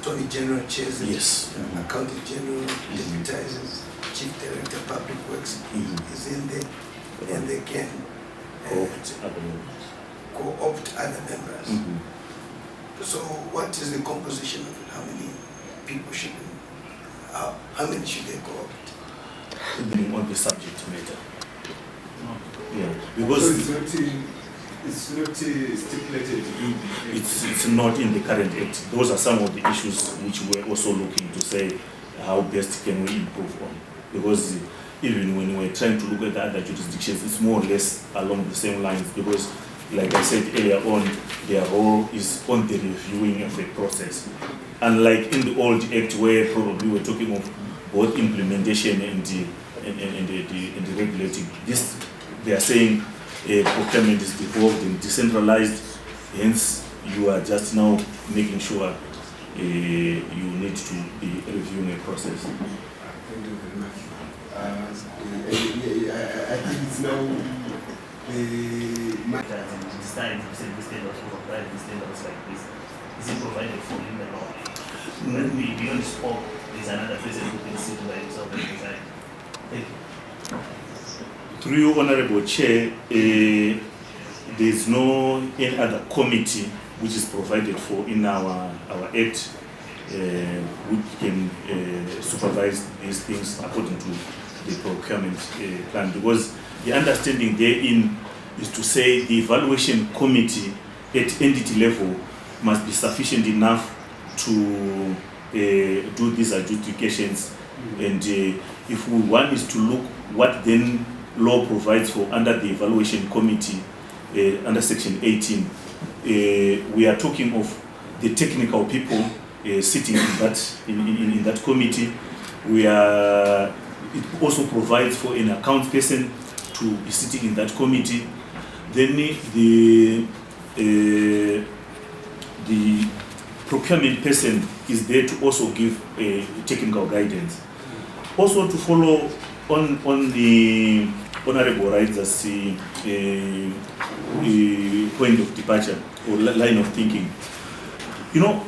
Attorney General chairs it, Yes. Accountant General deputizes, Chief Director Public Works is in there, and they can co-opt other members. So what is the composition of it? How many people should how many should they co-opt? Depending on the subject matter. Yeah, So because it's not stipulated in the it's not in the current act. Those are some of the issues which we're also looking to say how best can we improve on. Because even when we're trying to look at the other jurisdictions, it's more or less along the same lines. Because, like I said earlier on, their role is on the reviewing of a process. Unlike in the old act where probably we're talking of both implementation and the regulating, this they are saying procurement is devolved and decentralized. Hence, you are just now making sure you need to be reviewing a process. Thank you very much. I think it's now to decide to say this standards will apply these standards like this. Is it provided for in the law? When we only spoke, there's another person who can sit by himself and decide. Thank you. Through you, Honorable Chair, there's no any other committee which is provided for in our act which can supervise these things according to the procurement plan, because the understanding therein is to say the evaluation committee at entity level must be sufficient enough to do these adjudications, and if one is to look what then law provides for under the evaluation committee under section 18, we are talking of the technical people sitting in that committee. It also provides for an account person to be sitting in that committee. Then the procurement person is there to also give technical guidance. Also to follow on the Honorable Rights point of departure or line of thinking. You know,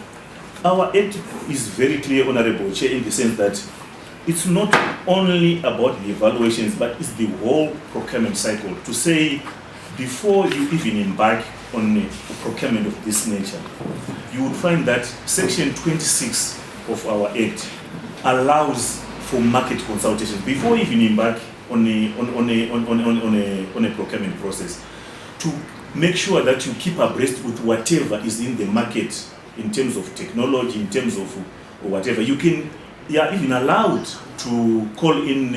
our act is very clear, Honorable Chair, in the sense that it's not only about the evaluations, but it's the whole procurement cycle. To say, before you even embark on a procurement of this nature, you would find that Section 26 of our Act allows for market consultations before you even embark on a procurement process, to make sure that you keep abreast with whatever is in the market in terms of technology, in terms of whatever. You are even allowed to call in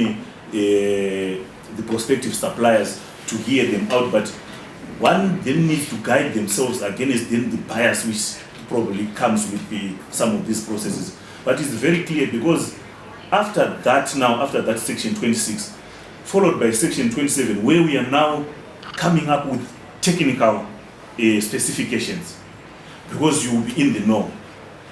the prospective suppliers to hear them out, but one then needs to guide themselves against then the bias which probably comes with some of these processes. But it's very clear, because after that section 26, followed by section 27, where we are now coming up with technical specifications, because you will be in the know.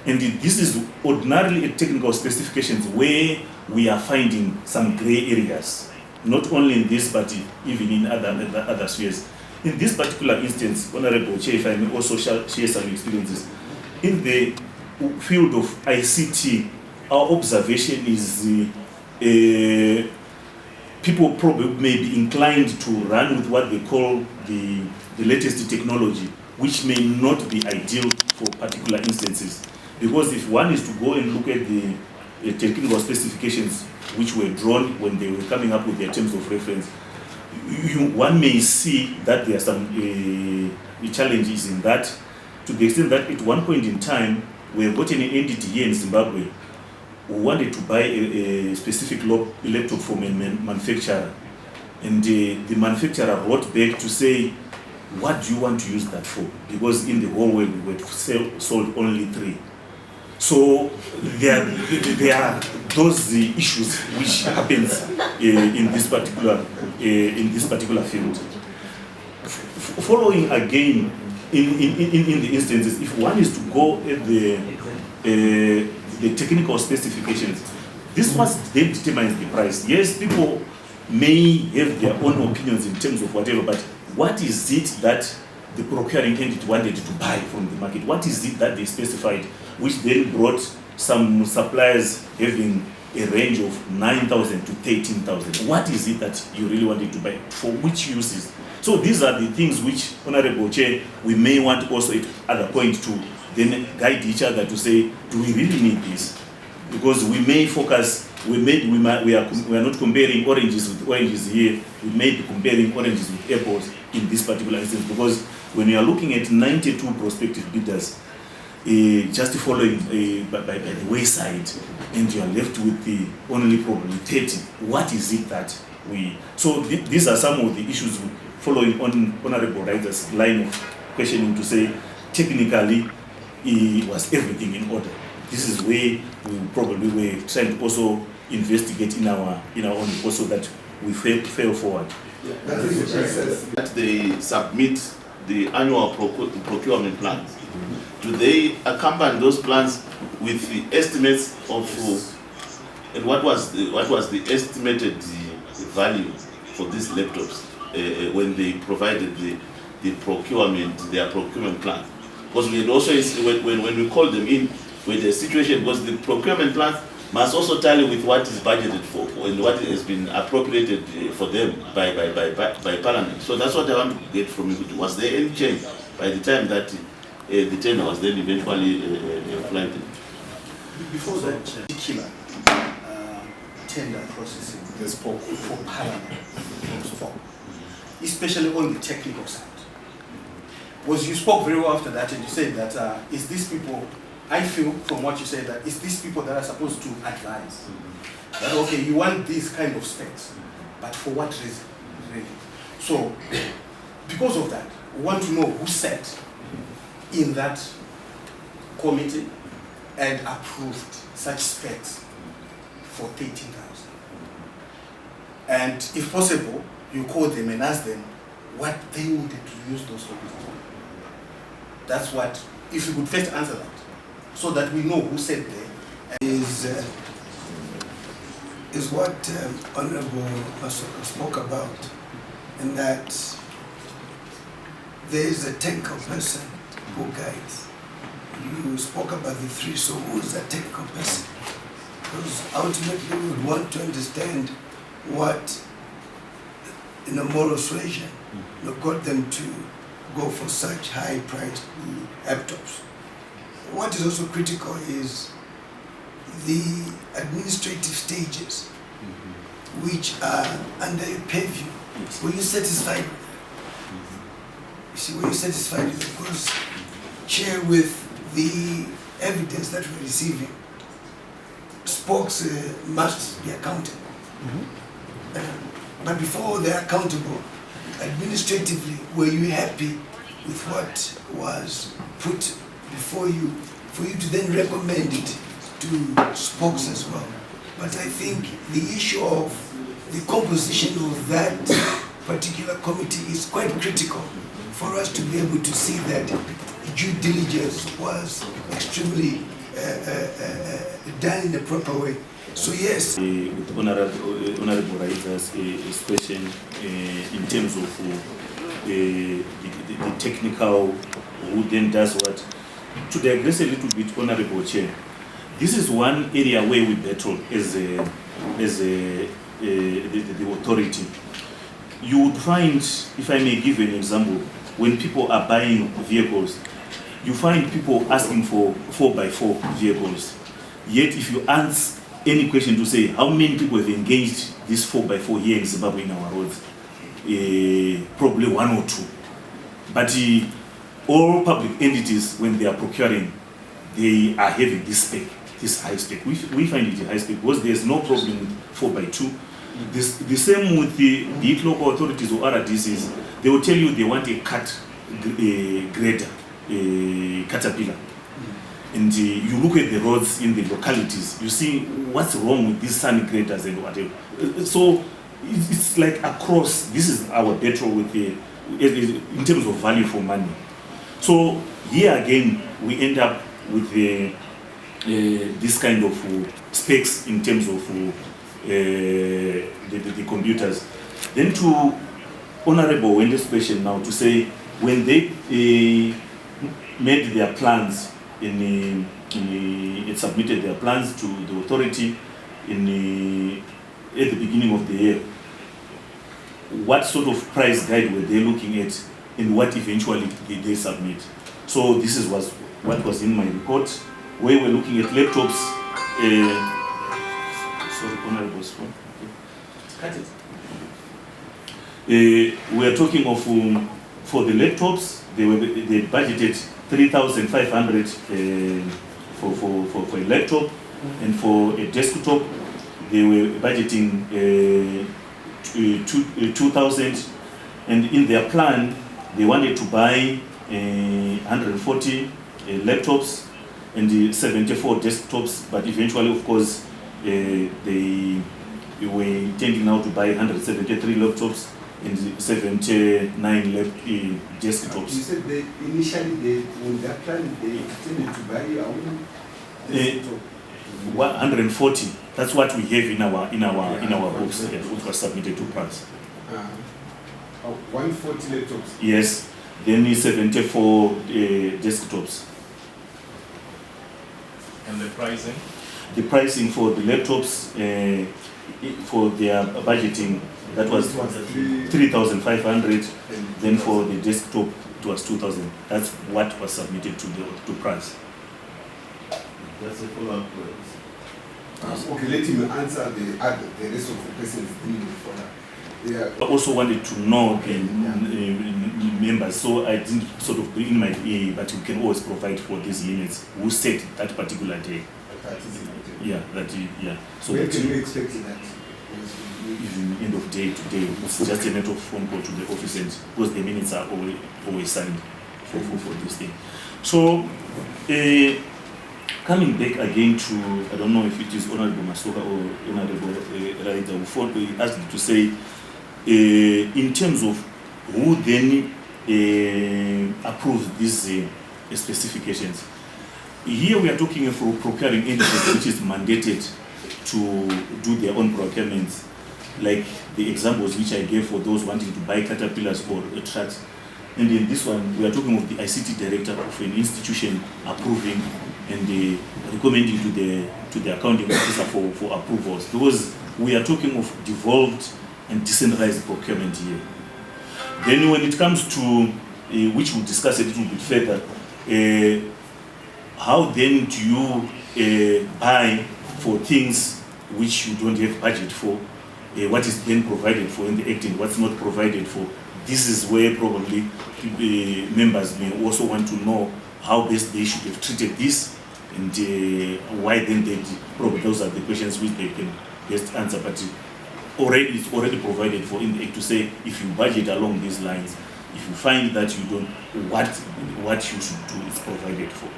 And this is ordinarily a technical specifications where we are finding some gray areas, not only in this, but even in other spheres. In this particular instance, Honorable Chair, if I may also share some experiences, in the field of ICT, our observation is people probably may be inclined to run with what they call the latest technology, which may not be ideal for particular instances. Because if one is to go and look at the technical specifications which were drawn when they were coming up with their terms of reference, one may see that there are some challenges in that, to the extent that at one point in time, we have gotten an entity here in Zimbabwe who wanted to buy a specific laptop from a manufacturer. And the manufacturer wrote back to say, what do you want to use that for? Because in the whole world, we were sold only 3. So there are those issues which happens in this particular field. Following again in the instances, if one is to go at the technical specifications, this was then determines the price. Yes, people may have their own opinions in terms of whatever, but what is it that the procuring entity wanted to buy from the market? What is it that they specified which then brought some suppliers having a range of 9,000 to 13,000. What is it that you really wanted to buy? For which uses? So these are the things which, Honorable Chair, we may want also at other point to then guide each other to say, do we really need this? Because we may focus, we are not comparing oranges with oranges here, we may be comparing oranges with apples in this particular instance, because when you are looking at 92 prospective bidders, just following by the wayside, and you are left with the only probably 30. What is it that we... So these are some of the issues following on Honorable Writer's line of questioning to say, technically, was everything in order? This is where we probably were trying to also investigate in our own, also that we fail forward. That they submit the annual procurement plans. Do they accompany those plans with the estimates of and what was the estimated value for these laptops when they provided their procurement plan? Because we had also, when we called them in with the situation, because the procurement plans must also tally with what is budgeted for and what has been appropriated for them by Parliament. So that's what I want to get from you. Was there any change by the time that the tender was then eventually flighted? Before that particular tender processing for Parliament, especially on the technical side, you spoke very well after that, and you said that is these people, I feel from what you said, that it's these people that are supposed to advise. That, okay, you want these kind of specs, but for what reason, really? So, because of that, we want to know who sat in that committee and approved such specs for 13,000. And if possible, you call them and ask them what they wanted to use those copies for. That's what, if you could first answer that, so that we know who said there. Is what Honorable Masoka spoke about, and that there is a technical person who guides. You spoke about the three, so who is that technical person? Because ultimately we would want to understand what, in a moral suasion, got them to go for such high-priced laptops. What is also critical is the administrative stages, which are under your purview. Were you satisfied with that? You see, were you satisfied with it? Because, Chair, with the evidence that we're receiving, spokes must be accountable. But before they're accountable, administratively, were you happy with what was put before you, for you to then recommend it to spokes as well? But I think the issue of the composition of that particular committee is quite critical for us to be able to see that due diligence was extremely done in a proper way. So yes. With Honorable Writer's question in terms of the technical, who then does what, to digress a little bit, Honorable Chair, this is one area where we battle as the authority. You would find, if I may give an example, when people are buying vehicles, you find people asking for 4x4 vehicles. Yet if you ask any question to say how many people have engaged this 4x4 here in Zimbabwe in our roads, probably one or two. But all public entities, when they are procuring, they are having this spec, this high spec. We find it a high spec because there's no problem with 4x2. The same with the local authorities or RDCs, they will tell you they want a grader, a caterpillar. And you look at the roads in the localities, you see what's wrong with these sun graders and whatever. So it's like across, this is our battle with in terms of value for money. So here again, we end up with this kind of specs in terms of the computers. Then to Honorable Wendy's question now, to say when they made their plans in had submitted their plans to the authority at the beginning of the year. What sort of price guide were they looking at, and what eventually did they submit? So this was what was in my report, where we're looking at laptops. Sorry, Honorable Swan. Cut it. We are talking of for the laptops, they budgeted 3,500 for a laptop, and for a desktop, they were budgeting 2,000, and in their plan, they wanted to buy 140 laptops and 74 desktops, but eventually, of course, they were intending now to buy 173 laptops and 79 desktops. You said they initially, when their plan, they intended to buy your own desktop. 140. That's what we have in our books, which was submitted to PRAZ. 140 laptops. Yes. Then 74 desktops. And the pricing? The pricing for the laptops, for their budgeting, that was 3,500. Then for the desktop, it was 2,000. That's what was submitted to PRAZ. That's a follow-up. Okay, let him answer the rest of the questions for that. Yeah. I also wanted to know the members, so I didn't sort of bring in my EA, but you can always provide for these minutes who set that particular day. That is it. Yeah, So When that can you expect that? in end of day today, it's just a matter of phone call to the office, and because the minutes are always signed for this thing. So, coming back again to, I don't know if it is Honorable Masoka or Honorable Raida, we asked to say, in terms of who then approves these specifications. Here we are talking for procuring entities which is mandated to do their own procurements, like the examples which I gave for those wanting to buy caterpillars or trucks. And in this one, we are talking of the ICT director of an institution approving and recommending to the accounting officer for approvals, because we are talking of devolved and decentralized procurement here. Then when it comes to, which we'll discuss a little bit further, how then do you buy for things which you don't have budget for? What is then provided for in the Act and what's not provided for? This is where probably members may also want to know how best they should have treated this, and why then they did. Probably those are the questions which they can best answer. But it's already provided for in the Act to say, if you budget along these lines, if you find that you don't, what you should do is provided for.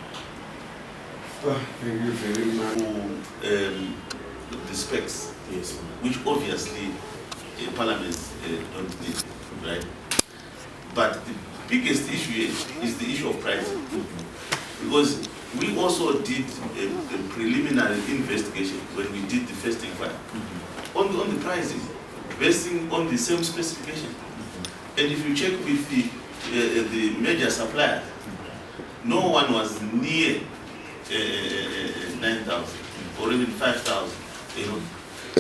Thank you very much. The specs, Yes. which obviously Parliament don't need, right? But the biggest issue is the issue of pricing. Because we also did a preliminary investigation when we did the first inquiry on the pricing, basing on the same specification. And if you check with the major suppliers, no one was near 9,000 or even 5,000,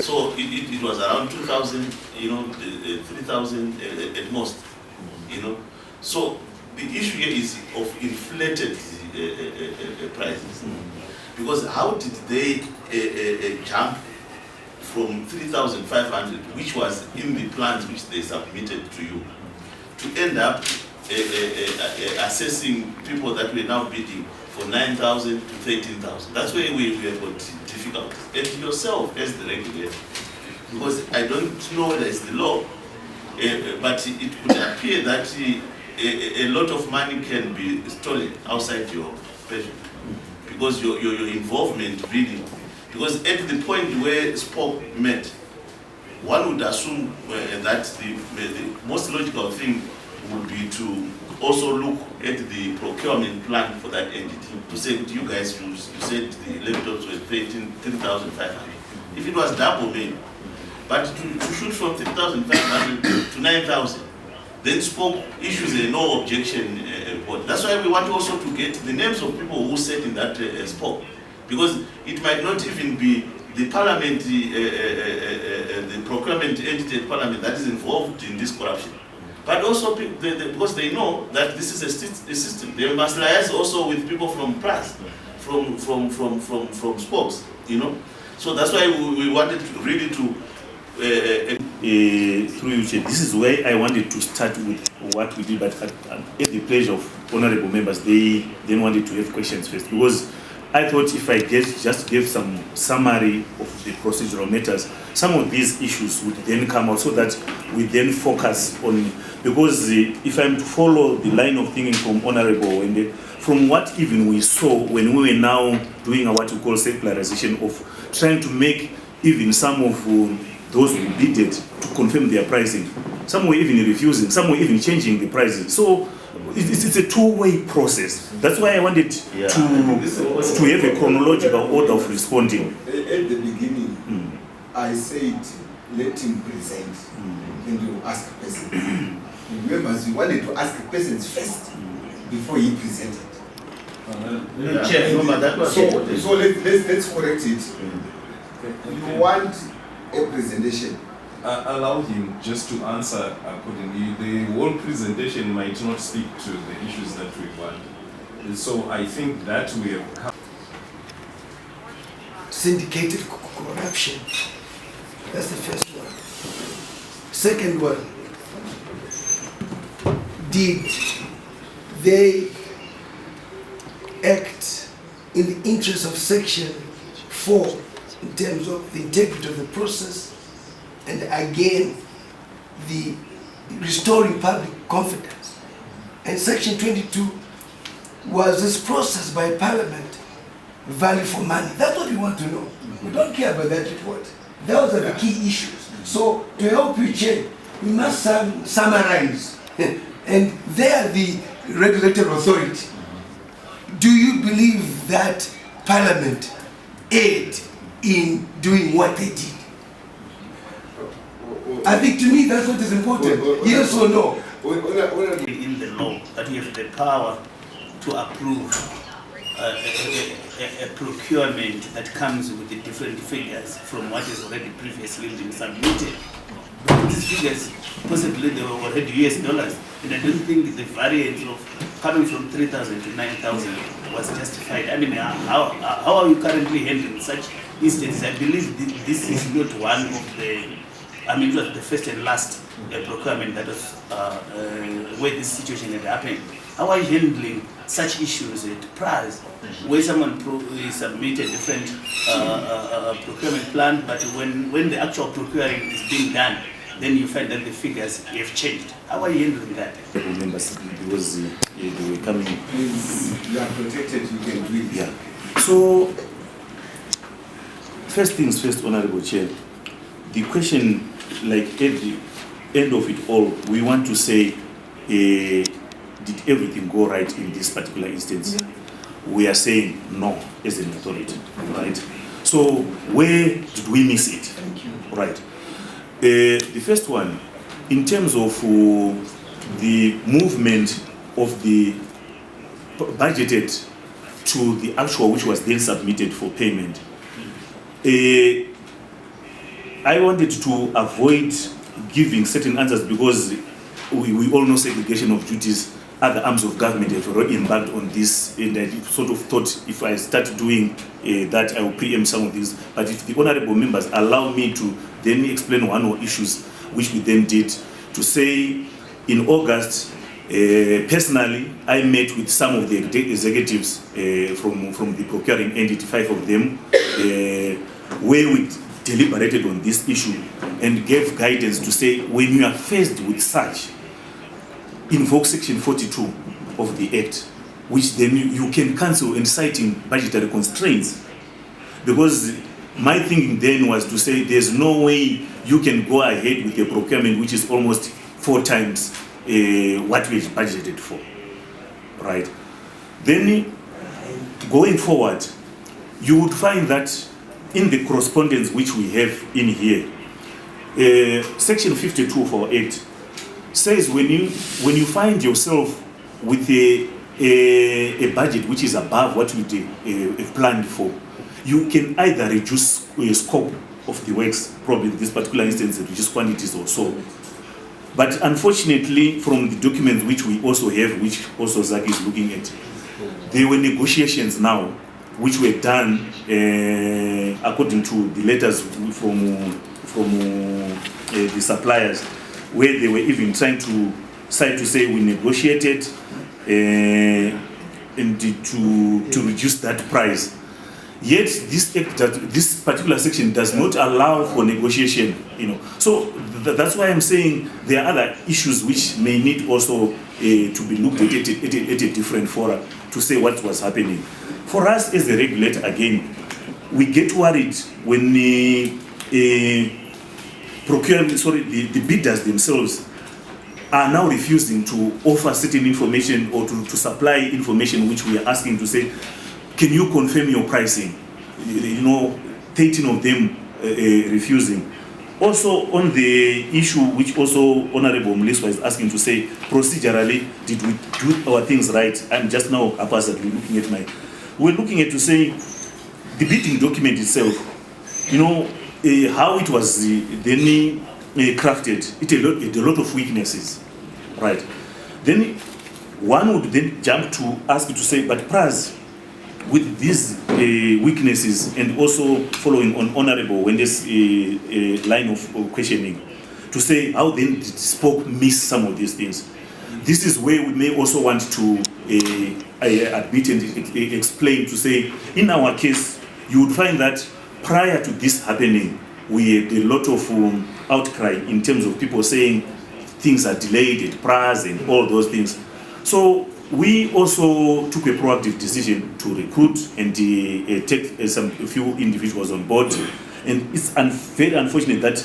So it was around 2,000, 3,000 at most, So the issue here is of inflated prices. Because how did they jump from 3,500, which was in the plans which they submitted to you, to end up assessing people that were now bidding for 9,000 to 13,000. That's where we have got difficulties. And yourself as the regulator, because I don't know whether it's the law, but it could appear that a lot of money can be stolen outside your profession, because your involvement really, because at the point where Spock met, one would assume that the most logical thing would be to also look at the procurement plan for that entity, to say to you guys, you said the laptops were 3,500. If it was double, maybe. But to shoot from 3,500 to 9,000, then Spock issues a no objection report. That's why we want also to get the names of people who sat in that spot, because it might not even be the parliament, the procurement entity at parliament that is involved in this corruption. But also because they know that this is a system. They must liaise also with people from PRAZ, from spokes, you know. So that's why we wanted to really to through you, Chair, this is where I wanted to start with what we did, but at the pleasure of honorable members, they then wanted to have questions first, because I thought if I just gave some summary of the procedural matters, some of these issues would then come out, so that we then focus on, because if I'm to follow the line of thinking from honorable, and from what even we saw when we were now doing what we call secularization, of trying to make even some of those who bidded to confirm their pricing, some were even refusing, some were even changing the prices. So it's a two-way process. That's why I wanted to have a chronological order of responding. At the beginning, I said, let him present, and you ask questions. Remember, you wanted to ask questions first before he presented. Chair, no, but that was So let's correct it. You want a presentation. Allow him just to answer accordingly. The whole presentation might not speak to the issues that we want. So I think that we have come. Syndicated corruption. That's the first one. Second one, did they act in the interest of Section 4 in terms of the integrity of the process, and again, the restoring public confidence? And Section 22, was this process by Parliament value for money? That's what we want to know. We don't care about that report. Those are the key issues. So to help you, Chair, we must summarize. And they are the regulatory authority. Do you believe that Parliament aided in doing what they did? I think, to me, that's what is important. Yes or no? In the law that you have the power to approve a procurement that comes with the different figures from what has already previously been submitted. But these figures, possibly they were already US dollars, and I don't think the variance of coming from 3,000 to 9,000 was justified. I mean, how are you currently handling such instances? I believe this is not one of the, I mean, it was the first and last procurement that was where this situation had happened. How are you handling such issues at PRAZ, where someone submit a different procurement plan, but when the actual procuring is being done, then you find that the figures have changed? How are you handling that? Members, because they were coming. Please, you are protected, you can do it. Yeah. So, first things first, Honorable Chair, the question, like at the end of it all, we want to say, did everything go right in this particular instance? We are saying no as an authority, right? So where did we miss it? Thank you. Right. The first one, in terms of the movement of the budgeted to the actual, which was then submitted for payment, I wanted to avoid giving certain answers, because we all know segregation of duties. Other arms of government have already embarked on this, and I sort of thought if I start doing that, I will preempt some of these. But if the honorable members allow me to then explain one or issues, which we then did, to say in August, personally, I met with some of the executives from the procuring entity, 5 of them, where we deliberated on this issue and gave guidance to say, when you are faced with such, invoke Section 42 of the Act, which then you can cancel and citing budgetary constraints. Because my thinking then was to say there's no way you can go ahead with a procurement which is almost 4 times what we budgeted for, right? Then going forward, you would find that in the correspondence which we have in here, Section 52 for 8 says when you find yourself with a a budget which is above what you planned for, you can either reduce scope of the works, probably in this particular instance, reduce quantities or so. But unfortunately, from the documents which we also have, which also Zaki is looking at, there were negotiations now which were done according to the letters from the suppliers, where they were even trying to say we negotiated and to reduce that price. Yet this particular section does not allow for negotiation, So that's why I'm saying there are other issues which may need also to be looked at a different forum to say what was happening. For us as a regulator, again, we get worried when the bidders themselves are now refusing to offer certain information or to supply information which we are asking to say, can you confirm your pricing? 13 of them refusing. Also on the issue which also Honorable Mliswa is asking to say, procedurally, did we do our things right? I'm just now haphazardly looking at we're looking at to say, the bidding document itself, how it was then crafted, it had a lot of weaknesses, right? Then one would then jump to ask you to say, but PRAZ, with these weaknesses and also following on Honorable Wendy's line of questioning, to say how then did Spoke miss some of these things. This is where we may also want to admit and explain to say, in our case, you would find that prior to this happening, we had a lot of outcry in terms of people saying things are delayed at PRAZ and all those things. So we also took a proactive decision to recruit and take a few individuals on board. And it's very unfortunate that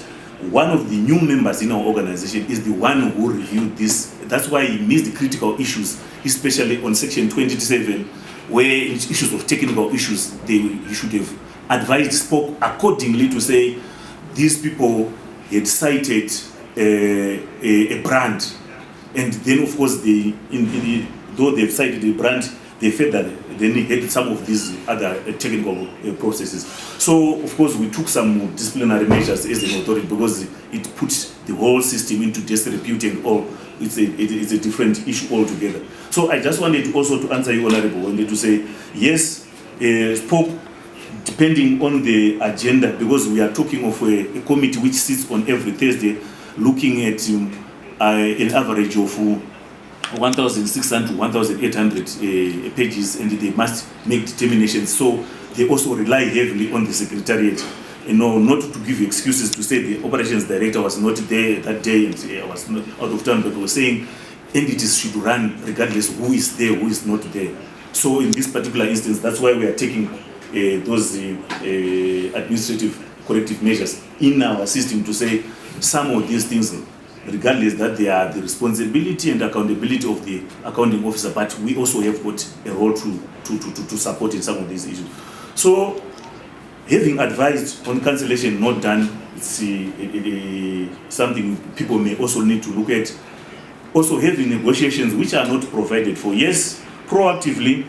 one of the new members in our organization is the one who reviewed this. That's why he missed the critical issues, especially on section 27, where in issues of technical issues, he should have advised Spoke accordingly to say these people had cited a brand, and then of course though they've cited a brand, they felt that they had some of these other technical processes. So of course we took some disciplinary measures as an authority because it puts the whole system into disrepute and all. It's a different issue altogether. So I just wanted also to answer you, Honorable, wanted to say yes, Spoke, depending on the agenda, because we are talking of a committee which sits on every Thursday, looking at an average of 1,600 to 1,800 pages, and they must make determinations. So they also rely heavily on the Secretariat. Not to give excuses to say the operations director was not there that day and I was not out of time, but we were saying entities should run regardless who is there, who is not there. So in this particular instance, that's why we are taking those administrative corrective measures in our system to say some of these things, regardless that they are the responsibility and accountability of the accounting officer, but we also have got a role to support in some of these issues. So having advised on cancellation not done, it's something people may also need to look at. Also having negotiations which are not provided for. Yes, proactively,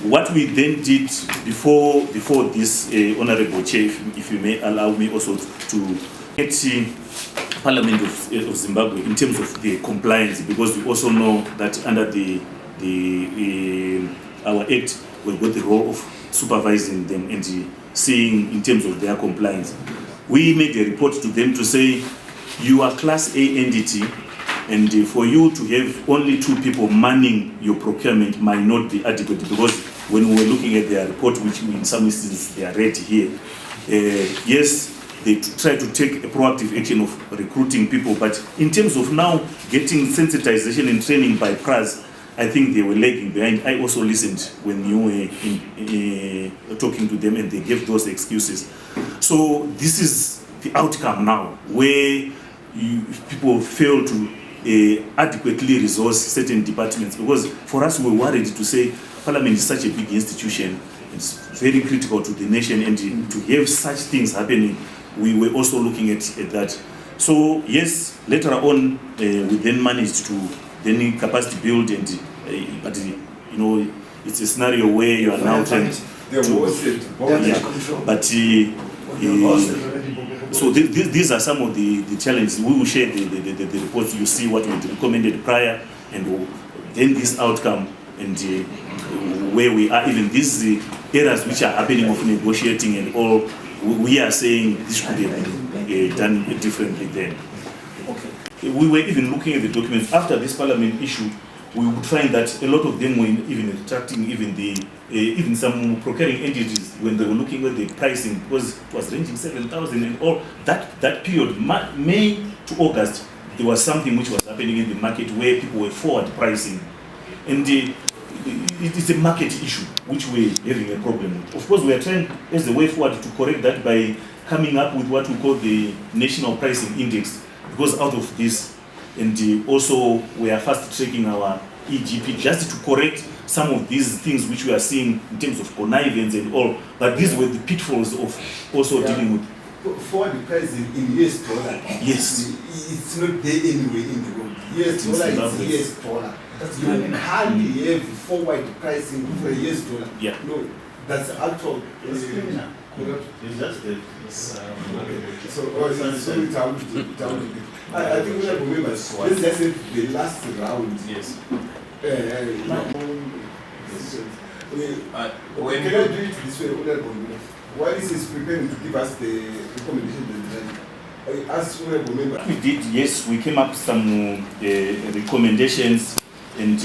what we then did before this, Honorable Chair, if you may allow me also to get Parliament of Zimbabwe in terms of the compliance, because we also know that under our Act, we've got the role of supervising them and seeing in terms of their compliance. We made a report to them to say, you are Class A entity, and for you to have only 2 people manning your procurement might not be adequate, because when we were looking at their report, which in some instances they are read here, yes, they try to take a proactive action of recruiting people, but in terms of now getting sensitization and training by PRAZ, I think they were lagging behind. I also listened when you were talking to them and they gave those excuses. So this is the outcome now, where people fail to adequately resource certain departments, because for us we're worried to say Parliament is such a big institution, it's very critical to the nation, and to have such things happening, we were also looking at that. So yes, later on we then managed to then capacity build, and but you know, it's a scenario where you are now trying There was it. yeah, but so these are some of the challenges. We will share the reports. You see what we recommended prior, and then this outcome, and where we are, even these errors which are happening of negotiating and all, we are saying this could have done differently then. Okay. We were even looking at the documents after this parliament issue. We would find that a lot of them were even retracting even some procuring entities when they were looking at the pricing, because it was ranging 7,000 and all. That period, May to August, there was something which was happening in the market where people were forward pricing, and it is a market issue which we're having a problem with. Of course, we are trying as a way forward to correct that by coming up with what we call the National Pricing Index, because out of this, and also we are fast tracking our EGP just to correct some of these things which we are seeing in terms of connivance and all. But these were the pitfalls of also dealing with. Forward pricing in US dollar. Yes. It's not there anywhere in the world. US dollar is US dollar. You can't have forward pricing for a US dollar. Yeah. No, that's actual. It's just the I think we have remember. Let's just say the last round. yes. Can I do it this way? While this is preparing to give us the recommendation, as we remember. What we did, yes, we came up with some recommendations, and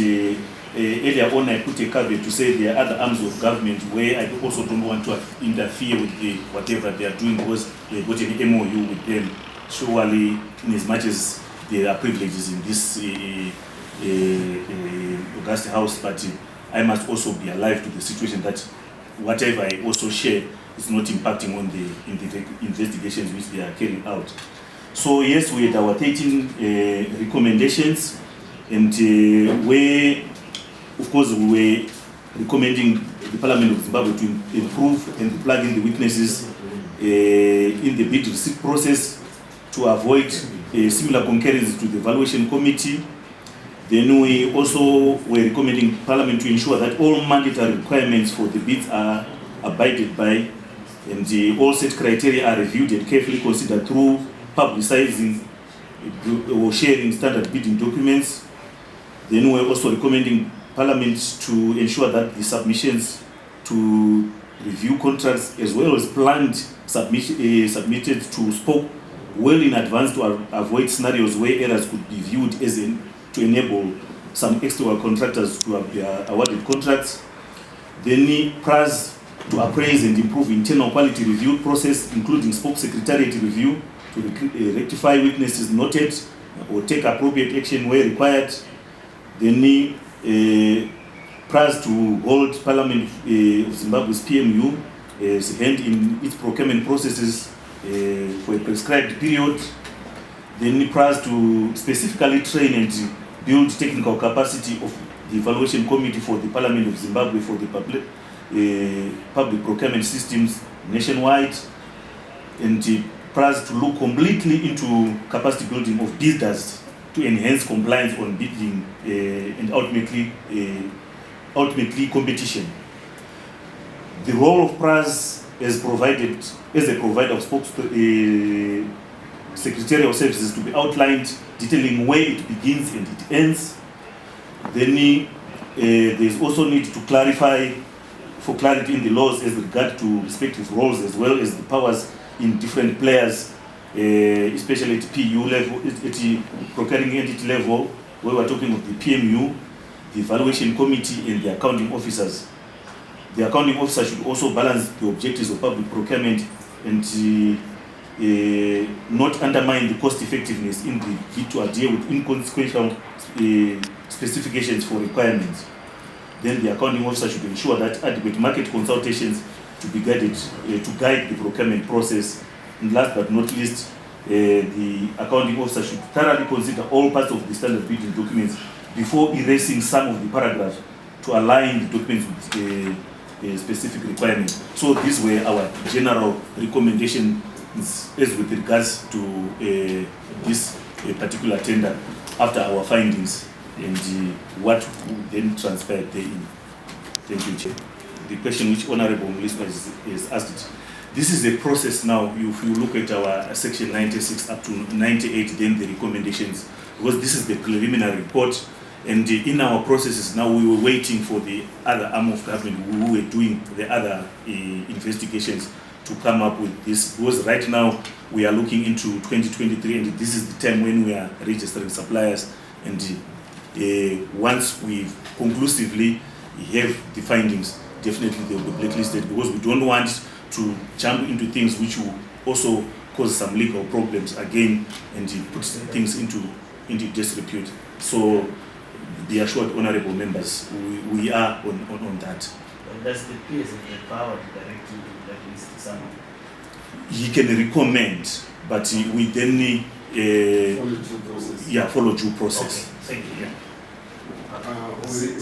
earlier on I put a caveat to say there are other arms of government where I also don't want to interfere with whatever they are doing, because they got an MOU with them. Surely, in as much as there are privileges in this August House, but I must also be alive to the situation that whatever I also share is not impacting on the investigations which they are carrying out. So yes, we had our 13 recommendations, and where, of course, we were recommending the Parliament of Zimbabwe to improve and plug in the weaknesses in the bid receipt process to avoid similar concurrence to the evaluation committee. Then we also were recommending Parliament to ensure that all mandatory requirements for the bids are abided by, and all set criteria are reviewed and carefully considered through publicizing or sharing standard bidding documents. Then we're also recommending Parliament to ensure that the submissions to review contracts as well as planned submitted to SPOC well in advance to avoid scenarios where errors could be viewed as to enable some external contractors to have awarded contracts. Then PRAZ to appraise and improve internal quality review process, including SPOC secretariat review, to rectify weaknesses noted or take appropriate action where required. Then PRAZ to hold Parliament of Zimbabwe's PMU as hand in its procurement processes for a prescribed period. Then PRAZ to specifically train and build technical capacity of the evaluation committee for the Parliament of Zimbabwe for the public procurement systems nationwide, and PRAZ to look completely into capacity building of bidders to enhance compliance on bidding and ultimately competition. The role of PRAZ as a provider of secretarial services to be outlined, detailing where it begins and it ends. Then there is also need to clarify, for clarity in the laws as regard to respective roles as well as the powers in different players, especially at PU level, at the procuring entity level, where we're talking of the PMU, the evaluation committee, and the accounting officers. The accounting officer should also balance the objectives of public procurement and not undermine the cost effectiveness in the bid to adhere with inconsequential specifications for requirements. Then the accounting officer should ensure that adequate market consultations to be guided to guide the procurement process. And last but not least, the accounting officer should thoroughly consider all parts of the standard bidding documents before erasing some of the paragraphs to align the documents with specific requirements. So these were our general recommendations as with regards to this particular tender after our findings. and what then transpired therein. Thank you, Chair. The question which Honorable Listener is asked, this is a process now. If you look at our section 96 up to 98, then the recommendations, because this is the preliminary report, and in our processes now we were waiting for the other arm of government who were doing the other investigations to come up with this, because right now we are looking into 2023 and this is the time when we are registering suppliers, and once we conclusively have the findings, definitely they will be blacklisted, because we don't want to jump into things which will also cause some legal problems again and put things into disrepute. So be assured, honorable members, we are on that. Does the PS have the power to direct you to blacklist someone? He can recommend, but we then need Follow due process. follow due process. Okay, thank you. We